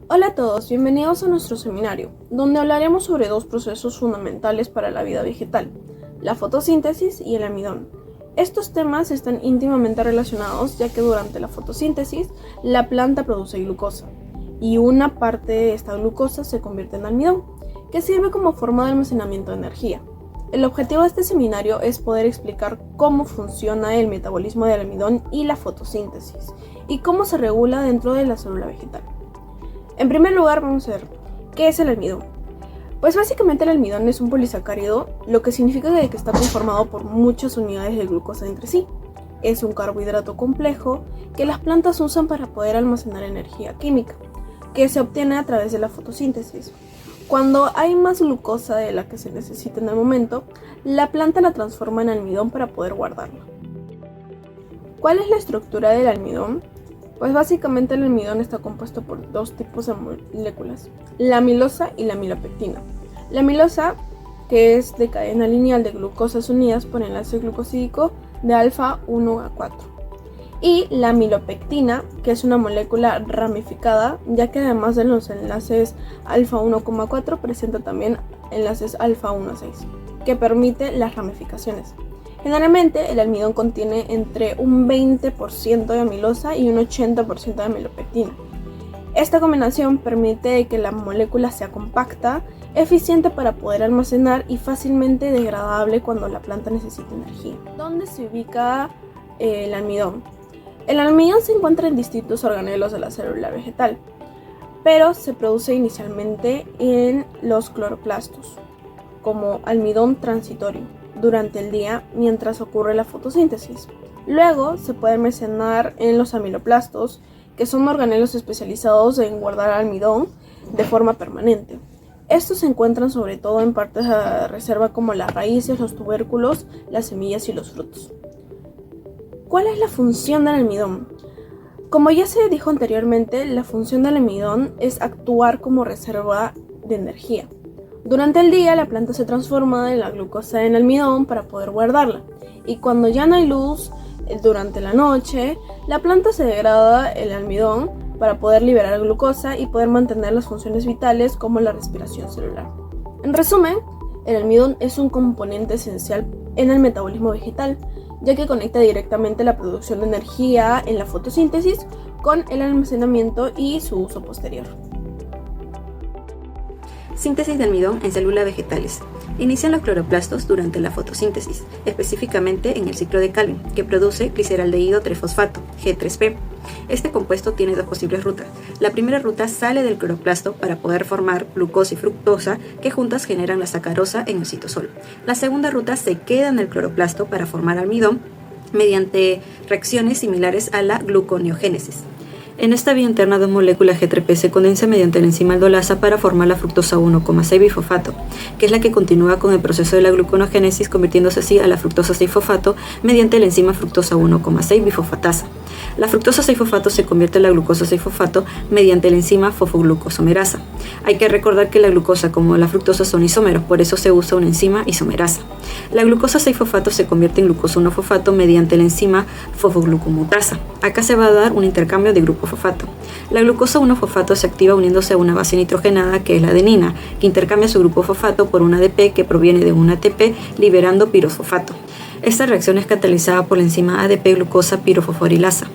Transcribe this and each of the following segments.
Hola a todos, bienvenidos a nuestro seminario, donde hablaremos sobre dos procesos fundamentales para la vida vegetal, la fotosíntesis y el almidón. Estos temas están íntimamente relacionados ya que durante la fotosíntesis la planta produce glucosa y una parte de esta glucosa se convierte en almidón, que sirve como forma de almacenamiento de energía. El objetivo de este seminario es poder explicar cómo funciona el metabolismo del almidón y la fotosíntesis y cómo se regula dentro de la célula vegetal. En primer lugar vamos a ver, ¿qué es el almidón? Pues básicamente el almidón es un polisacárido, lo que significa que está conformado por muchas unidades de glucosa entre sí. Es un carbohidrato complejo que las plantas usan para poder almacenar energía química, que se obtiene a través de la fotosíntesis. Cuando hay más glucosa de la que se necesita en el momento, la planta la transforma en almidón para poder guardarla. ¿Cuál es la estructura del almidón? Pues básicamente el almidón está compuesto por dos tipos de moléculas, la amilosa y la amilopectina. La amilosa, que es de cadena lineal de glucosas unidas por enlace glucosídico de alfa 1 a 4. Y la amilopectina, que es una molécula ramificada, ya que además de los enlaces alfa 1,4 presenta también enlaces alfa 1 a 6, que permite las ramificaciones. Generalmente el almidón contiene entre un 20% de amilosa y un 80% de amilopectina. Esta combinación permite que la molécula sea compacta, eficiente para poder almacenar y fácilmente degradable cuando la planta necesita energía. ¿Dónde se ubica el almidón? El almidón se encuentra en distintos organelos de la célula vegetal, pero se produce inicialmente en los cloroplastos, como almidón transitorio, durante el día mientras ocurre la fotosíntesis. Luego se puede almacenar en los amiloplastos, que son organelos especializados en guardar almidón de forma permanente. Estos se encuentran sobre todo en partes de reserva como las raíces, los tubérculos, las semillas y los frutos. ¿Cuál es la función del almidón? Como ya se dijo anteriormente, la función del almidón es actuar como reserva de energía. Durante el día la planta se transforma de la glucosa en almidón para poder guardarla, y cuando ya no hay luz durante la noche, la planta se degrada el almidón para poder liberar glucosa y poder mantener las funciones vitales como la respiración celular. En resumen, el almidón es un componente esencial en el metabolismo vegetal, ya que conecta directamente la producción de energía en la fotosíntesis con el almacenamiento y su uso posterior. Síntesis de almidón en células vegetales. Inician los cloroplastos durante la fotosíntesis, específicamente en el ciclo de Calvin, que produce gliceraldehído 3-fosfato, G3P. Este compuesto tiene dos posibles rutas. La primera ruta sale del cloroplasto para poder formar glucosa y fructosa, que juntas generan la sacarosa en el citosol. La segunda ruta se queda en el cloroplasto para formar almidón mediante reacciones similares a la gluconeogénesis. En esta vía interna, dos moléculas G3P se condensan mediante la enzima aldolasa para formar la fructosa 1,6-bifosfato, que es la que continúa con el proceso de la gluconeogénesis, convirtiéndose así a la fructosa 6-fosfato mediante la enzima fructosa 1,6-bifosfatasa. La fructosa 6-fosfato se convierte en la glucosa 6-fosfato mediante la enzima fosfoglucosomerasa. Hay que recordar que la glucosa como la fructosa son isómeros, por eso se usa una enzima isomerasa. La glucosa 6-fosfato se convierte en glucosa 1-fosfato mediante la enzima fosfoglucomutasa. Acá se va a dar un intercambio de grupo fosfato. La glucosa 1-fosfato se activa uniéndose a una base nitrogenada, que es la adenina, que intercambia su grupo fosfato por un ADP que proviene de un ATP, liberando pirofosfato. Esta reacción es catalizada por la enzima ADP-glucosa pirofosforilasa,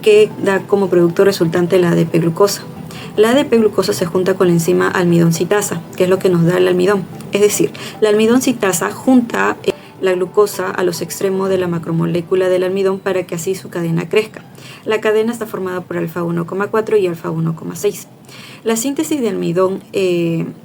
que da como producto resultante la ADP-glucosa. La ADP-glucosa se junta con la enzima almidón-citasa, que es lo que nos da el almidón. Es decir, la almidón-citasa junta la glucosa a los extremos de la macromolécula del almidón para que así su cadena crezca. La cadena está formada por alfa 1,4 y alfa 1,6. La síntesis de almidón en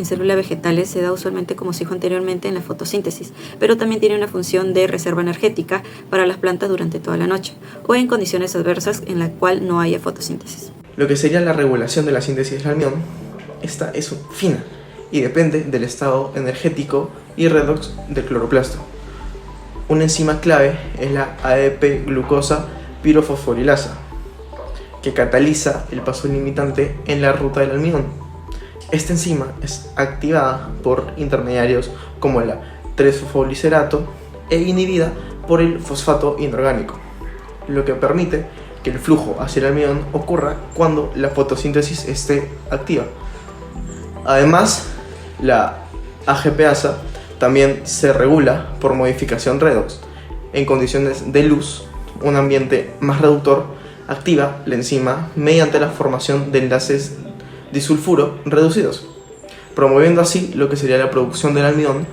células vegetales se da usualmente, como se dijo anteriormente, en la fotosíntesis, pero también tiene una función de reserva energética para las plantas durante toda la noche o en condiciones adversas en la cual no haya fotosíntesis. Lo que sería la regulación de la síntesis del almidón, esta es fina y depende del estado energético y redox del cloroplasto. Una enzima clave es la ADP-glucosa pirofosforilasa, que cataliza el paso limitante en la ruta del almidón. Esta enzima es activada por intermediarios como la 3-fosfoglicerato e inhibida por el fosfato inorgánico, lo que permite que el flujo hacia el almidón ocurra cuando la fotosíntesis esté activa. Además, la AGPasa también se regula por modificación redox. En condiciones de luz, un ambiente más reductor activa la enzima mediante la formación de enlaces disulfuro reducidos, promoviendo así lo que sería la producción del almidón,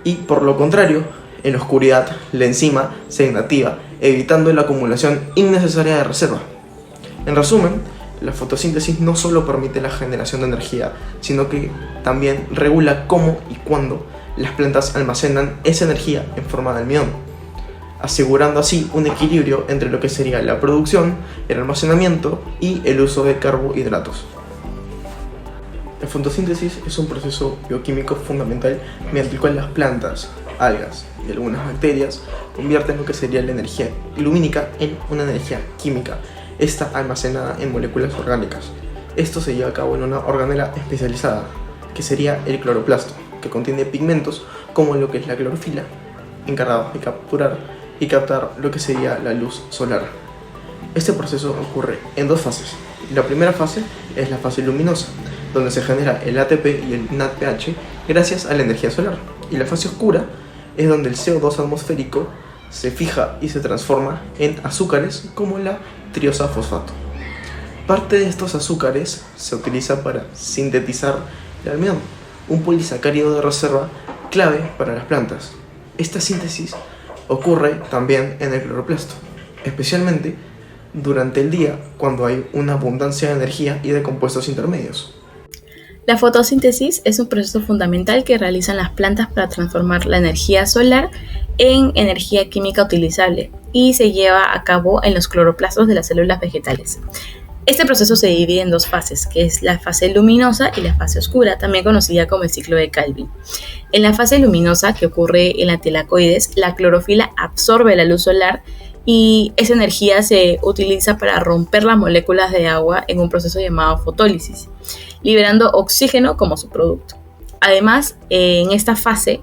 y por lo contrario, en la oscuridad la enzima se inactiva, evitando la acumulación innecesaria de reserva. En resumen, la fotosíntesis no solo permite la generación de energía, sino que también regula cómo y cuándo las plantas almacenan esa energía en forma de almidón, asegurando así un equilibrio entre lo que sería la producción, el almacenamiento y el uso de carbohidratos. La fotosíntesis es un proceso bioquímico fundamental mediante el cual las plantas, algas y algunas bacterias convierten lo que sería la energía lumínica en una energía química, esta almacenada en moléculas orgánicas. Esto se lleva a cabo en una organela especializada, que sería el cloroplasto, que contiene pigmentos como lo que es la clorofila, encargados de capturar y captar lo que sería la luz solar. Este proceso ocurre en dos fases. La primera fase es la fase luminosa, donde se genera el ATP y el NADPH gracias a la energía solar. Y la fase oscura es donde el CO2 atmosférico se fija y se transforma en azúcares como la triosa fosfato. Parte de estos azúcares se utiliza para sintetizar el almidón, un polisacárido de reserva clave para las plantas. Esta síntesis ocurre también en el cloroplasto, especialmente durante el día cuando hay una abundancia de energía y de compuestos intermedios. La fotosíntesis es un proceso fundamental que realizan las plantas para transformar la energía solar en energía química utilizable y se lleva a cabo en los cloroplastos de las células vegetales. Este proceso se divide en dos fases, que es la fase luminosa y la fase oscura, también conocida como el ciclo de Calvin. En la fase luminosa, que ocurre en la tilacoides, la clorofila absorbe la luz solar y esa energía se utiliza para romper las moléculas de agua en un proceso llamado fotólisis, liberando oxígeno como su producto. Además, en esta fase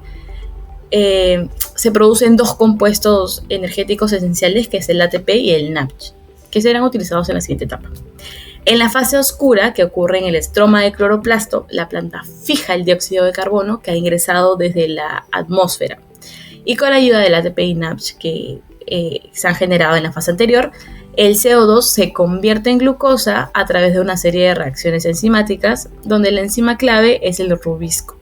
se producen dos compuestos energéticos esenciales, que es el ATP y el NADPH, que serán utilizados en la siguiente etapa. En la fase oscura, que ocurre en el estroma del cloroplasto, la planta fija el dióxido de carbono que ha ingresado desde la atmósfera, y con la ayuda del ATP y NADPH que se han generado en la fase anterior, el CO2 se convierte en glucosa a través de una serie de reacciones enzimáticas, donde la enzima clave es el rubisco.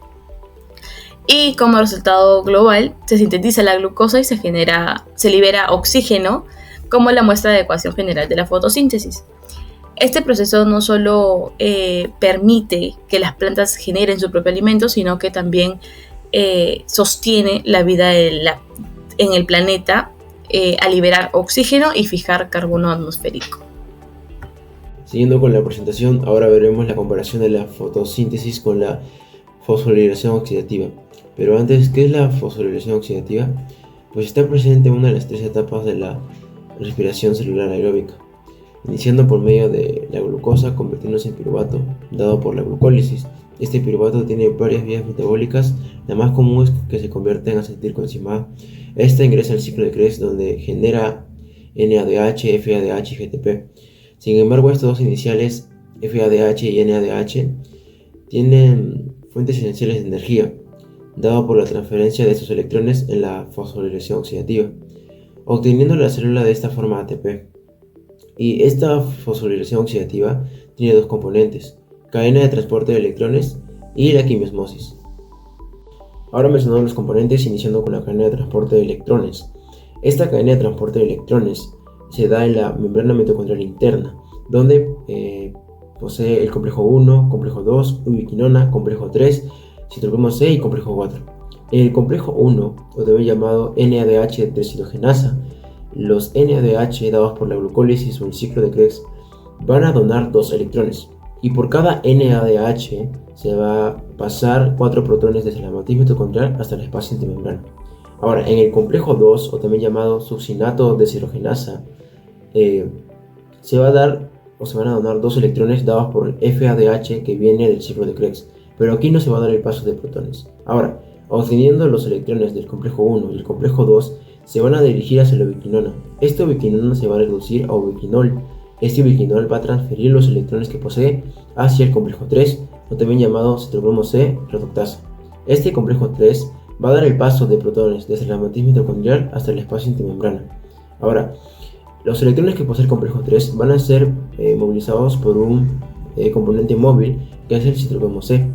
Y como resultado global, se sintetiza la glucosa y se libera oxígeno, como la muestra de ecuación general de la fotosíntesis. Este proceso no solo permite que las plantas generen su propio alimento, sino que también sostiene la vida en el planeta a liberar oxígeno y fijar carbono atmosférico. Siguiendo con la presentación, ahora veremos la comparación de la fotosíntesis con la fosforilación oxidativa. Pero antes, ¿qué es la fosforilación oxidativa? Pues está presente en una de las tres etapas de la respiración celular aeróbica, iniciando por medio de la glucosa convirtiéndose en piruvato, dado por la glucólisis. Este piruvato tiene varias vías metabólicas, la más común es que se convierte en acetilcoenzima A. Esta ingresa al ciclo de Krebs, donde genera NADH, FADH y GTP. Sin embargo, estos dos iniciales, FADH y NADH, tienen fuentes esenciales de energía, dado por la transferencia de estos electrones en la fosforilación oxidativa, obteniendo la célula de esta forma ATP. Y esta fosforilación oxidativa tiene dos componentes: cadena de transporte de electrones y la quimiosmosis. Ahora mencionamos los componentes, iniciando con la cadena de transporte de electrones. Esta cadena de transporte de electrones se da en la membrana mitocondrial interna, donde posee el complejo 1, complejo 2, ubiquinona, complejo 3, citocromo C y complejo 4. En el complejo 1, o también llamado NADH deshidrogenasa, los NADH dados por la glucólisis o el ciclo de Krebs van a donar 2 electrones, y por cada NADH se va a pasar 4 protones desde la matriz mitocondrial hasta el espacio intermembrana. Ahora, en el complejo 2, o también llamado succinato deshidrogenasa, se van a donar 2 electrones dados por el FADH que viene del ciclo de Krebs, pero aquí no se va a dar el paso de protones. Ahora, obteniendo los electrones del complejo 1 y el complejo 2, se van a dirigir hacia la ubiquinona. Esta ubiquinona se va a reducir a ubiquinol. Este ubiquinol va a transferir los electrones que posee hacia el complejo 3, o también llamado citocromo C reductasa. Este complejo 3 va a dar el paso de protones desde la matriz mitocondrial hasta el espacio intermembrana. Ahora, los electrones que posee el complejo 3 van a ser movilizados por un componente móvil que es el citocromo C.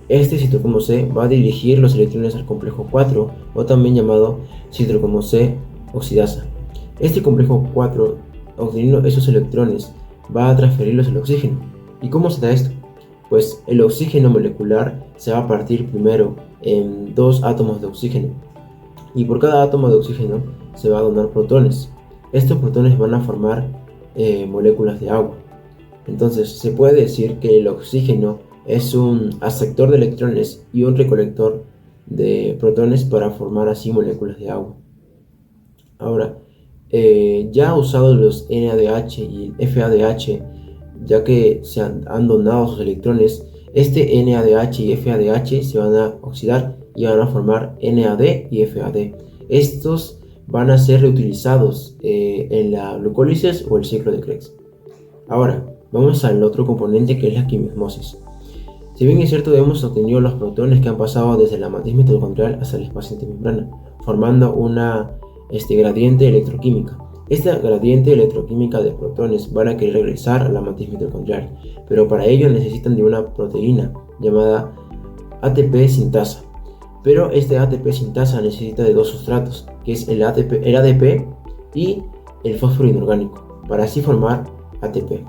Este citocromo C va a dirigir los electrones al complejo 4, o también llamado citocromo C oxidasa. Este complejo 4, obteniendo esos electrones, va a transferirlos al oxígeno. ¿Y cómo se da esto? Pues el oxígeno molecular se va a partir primero en dos átomos de oxígeno, y por cada átomo de oxígeno se va a donar protones. Estos protones van a formar moléculas de agua. Entonces se puede decir que el oxígeno es un aceptor de electrones y un recolector de protones para formar así moléculas de agua. Ahora, ya usados los NADH y el FADH, ya que se han donado sus electrones, este NADH y FADH se van a oxidar y van a formar NAD y FAD. Estos van a ser reutilizados en la glucólisis o el ciclo de Krebs. Ahora, vamos al otro componente, que es la quimiosmosis. Si bien es cierto, hemos obtenido los protones que han pasado desde la matriz mitocondrial hasta el espacio intermembrana, formando una gradiente electroquímica. Esta gradiente electroquímica de protones van a querer regresar a la matriz mitocondrial, pero para ello necesitan de una proteína llamada ATP sintasa. Pero este ATP sintasa necesita de dos sustratos, que es el ADP y el fósforo inorgánico, para así formar ATP.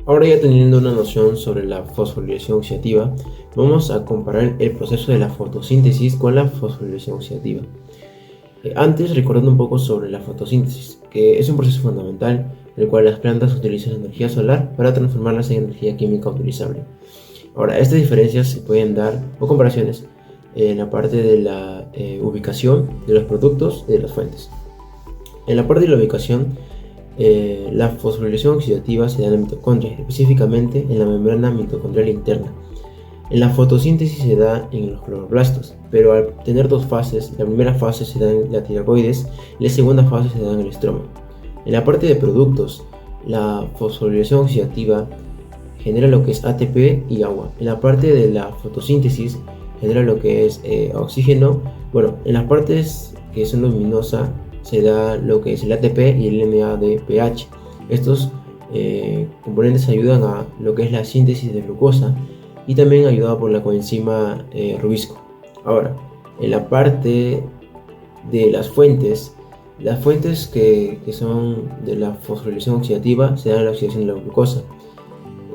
Ahora, ya teniendo una noción sobre la fosforilación oxidativa, vamos a comparar el proceso de la fotosíntesis con la fosforilación oxidativa. Antes, recordando un poco sobre la fotosíntesis, que es un proceso fundamental en el cual las plantas utilizan energía solar para transformarlas en energía química utilizable. Ahora, estas diferencias se pueden dar, o comparaciones, en la parte de la ubicación de los productos y de las fuentes. En la parte de la ubicación, la fosforilación oxidativa se da en la mitocondria, específicamente en la membrana mitocondrial interna. En la fotosíntesis se da en los cloroplastos, pero al tener dos fases, la primera fase se da en la tiroides y la segunda fase se da en el estroma. En la parte de productos, la fosforilación oxidativa genera lo que es ATP y agua. En la parte de la fotosíntesis genera lo que es oxígeno. Bueno, en las partes que son luminosas se da lo que es el ATP y el NADPH. Estos componentes ayudan a lo que es la síntesis de glucosa y también ayudado por la coenzima rubisco. Ahora, en la parte de las fuentes que son de la fosforilación oxidativa se da la oxidación de la glucosa.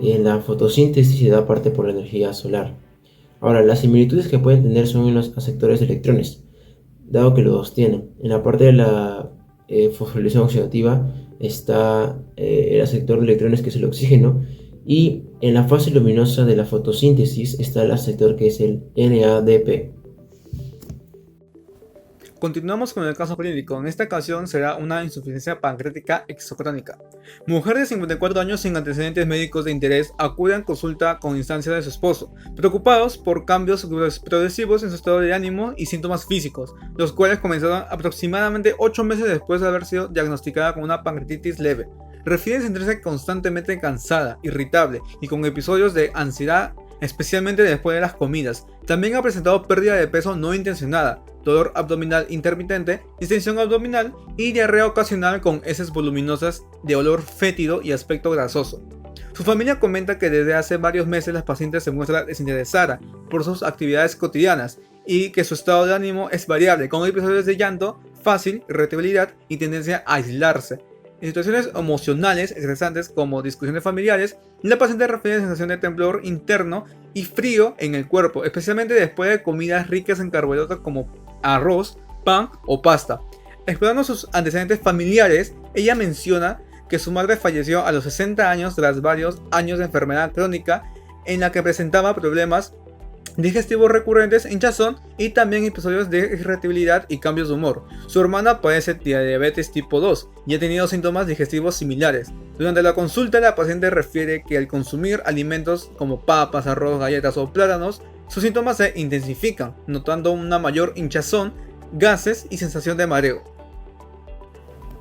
Y en la fotosíntesis se da parte por la energía solar. Ahora, las similitudes que pueden tener son en los aceptores de electrones, dado que los dos tienen. En la parte de la fosforilación oxidativa está el aceptor de electrones, que es el oxígeno, y en la fase luminosa de la fotosíntesis está el aceptor, que es el NADP. Continuamos con el caso clínico. En esta ocasión será una insuficiencia pancreática exocrónica. Mujer de 54 años sin antecedentes médicos de interés acude a consulta con instancia de su esposo, preocupados por cambios progresivos en su estado de ánimo y síntomas físicos, los cuales comenzaron aproximadamente 8 meses después de haber sido diagnosticada con una pancreatitis leve. Refiere sentirse constantemente cansada, irritable y con episodios de ansiedad, especialmente después de las comidas. También ha presentado pérdida de peso no intencionada, dolor abdominal intermitente, distensión abdominal y diarrea ocasional con heces voluminosas de olor fétido y aspecto grasoso. Su familia comenta que desde hace varios meses la paciente se muestra desinteresada por sus actividades cotidianas y que su estado de ánimo es variable, con episodios de llanto fácil, irritabilidad y tendencia a aislarse. En situaciones emocionales estresantes como discusiones familiares, la paciente refiere sensación de temblor interno y frío en el cuerpo, especialmente después de comidas ricas en carbohidratos como arroz, pan o pasta. Explorando sus antecedentes familiares, ella menciona que su madre falleció a los 60 años tras varios años de enfermedad crónica en la que presentaba problemas digestivos recurrentes, hinchazón y también episodios de irritabilidad y cambios de humor. Su hermana padece diabetes tipo 2 y ha tenido síntomas digestivos similares. Durante la consulta, la paciente refiere que al consumir alimentos como papas, arroz, galletas o plátanos, sus síntomas se intensifican, notando una mayor hinchazón gases y sensación de mareo.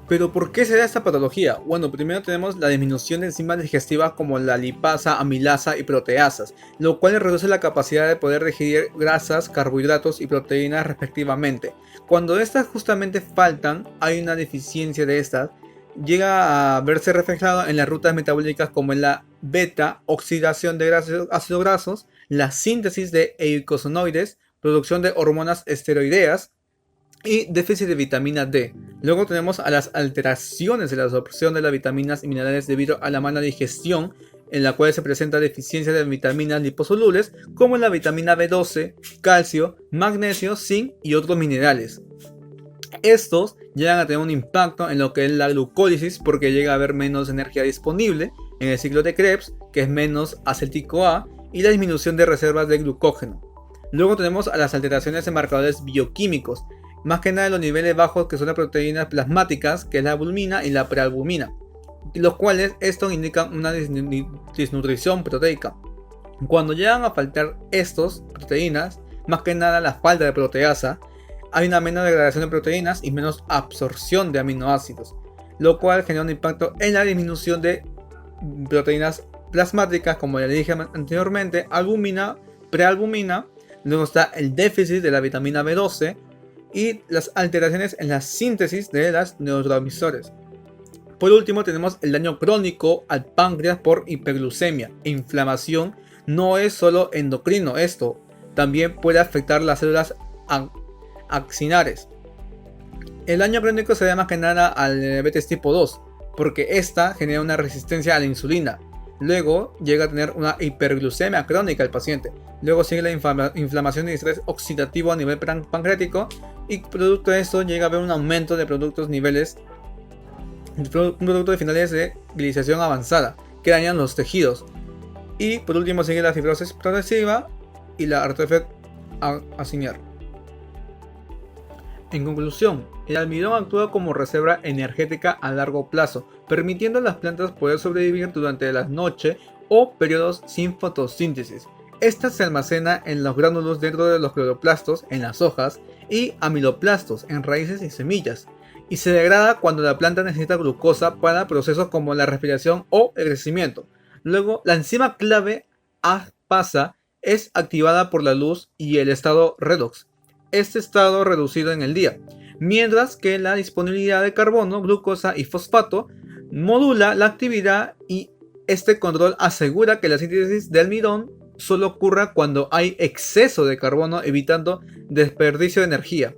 ¿Pero por qué se da esta patología? Bueno, primero tenemos la disminución de enzimas digestivas como la lipasa, amilasa y proteasas, lo cual reduce la capacidad de poder digerir grasas, carbohidratos y proteínas respectivamente. Cuando estas justamente faltan, hay una deficiencia de estas, llega a verse reflejado en las rutas metabólicas como en la beta, oxidación de ácidos grasos, la síntesis de eicosanoides, producción de hormonas esteroideas y déficit de vitamina D. Luego tenemos a las alteraciones de la absorción de las vitaminas y minerales debido a la mala digestión, en la cual se presenta deficiencia de vitaminas liposolubles como la vitamina B12, calcio, magnesio, zinc y otros minerales. Estos llegan a tener un impacto en lo que es la glucólisis porque llega a haber menos energía disponible en el ciclo de Krebs, que es menos acético-A, y la disminución de reservas de glucógeno. Luego tenemos a las alteraciones en marcadores bioquímicos, más que nada en los niveles bajos que son las proteínas plasmáticas, que es la albumina y la prealbumina, los cuales estos indican una desnutrición proteica. Cuando llegan a faltar estas proteínas, más que nada la falta de proteasa, hay una menor degradación de proteínas y menos absorción de aminoácidos, lo cual genera un impacto en la disminución de proteínas plasmáticas, como ya dije anteriormente, albumina, prealbumina. Luego está el déficit de la vitamina B12 y las alteraciones en la síntesis de los neurotransmisores. Por último tenemos el daño crónico al páncreas por hiperglucemia e inflamación. No es solo endocrino esto, también puede afectar las células axinares. El daño crónico se debe más que nada al diabetes tipo 2, porque esta genera una resistencia a la insulina. Luego llega a tener una hiperglucemia crónica el paciente. Luego sigue la inflamación y estrés oxidativo a nivel pancreático. Y producto de esto llega a haber un aumento de productos de finales de gliciación avanzada que dañan los tejidos. Y por último sigue la fibrosis progresiva y la artrosis acinar. En conclusión, el almidón actúa como reserva energética a largo plazo, permitiendo a las plantas poder sobrevivir durante la noche o periodos sin fotosíntesis. Esta se almacena en los gránulos dentro de los cloroplastos en las hojas y amiloplastos en raíces y semillas, y se degrada cuando la planta necesita glucosa para procesos como la respiración o el crecimiento. Luego, la enzima clave Aspasa es activada por la luz y el estado redox. Este estado reducido en el día, mientras que la disponibilidad de carbono, glucosa y fosfato modula la actividad, y este control asegura que la síntesis de almidón solo ocurra cuando hay exceso de carbono, evitando desperdicio de energía.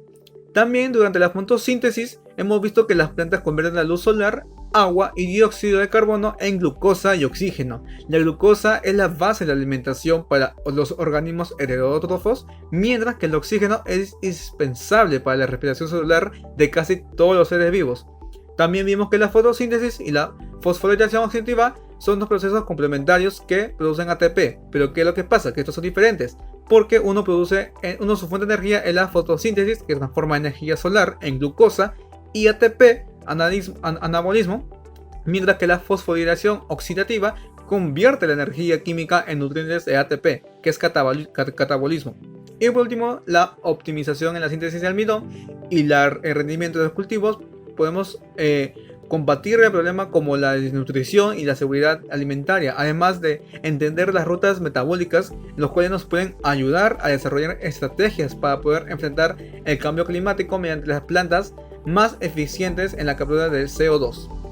También durante la fotosíntesis hemos visto que las plantas convierten la luz solar, agua y dióxido de carbono en glucosa y oxígeno. La glucosa es la base de la alimentación para los organismos heterótrofos, mientras que el oxígeno es indispensable para la respiración celular de casi todos los seres vivos. También vimos que la fotosíntesis y la fosforilación oxidativa son dos procesos complementarios que producen ATP. Pero ¿qué es lo que pasa? Que estos son diferentes, porque uno su fuente de energía es la fotosíntesis, que transforma energía solar en glucosa y ATP, anabolismo, mientras que la fosforilación oxidativa convierte la energía química en nutrientes de ATP, que es catabolismo. Y por último, la optimización en la síntesis de almidón y el rendimiento de los cultivos. Podemos combatir el problema como la desnutrición y la seguridad alimentaria, además de entender las rutas metabólicas, los cuales nos pueden ayudar a desarrollar estrategias para poder enfrentar el cambio climático mediante las plantas más eficientes en la captura del CO2.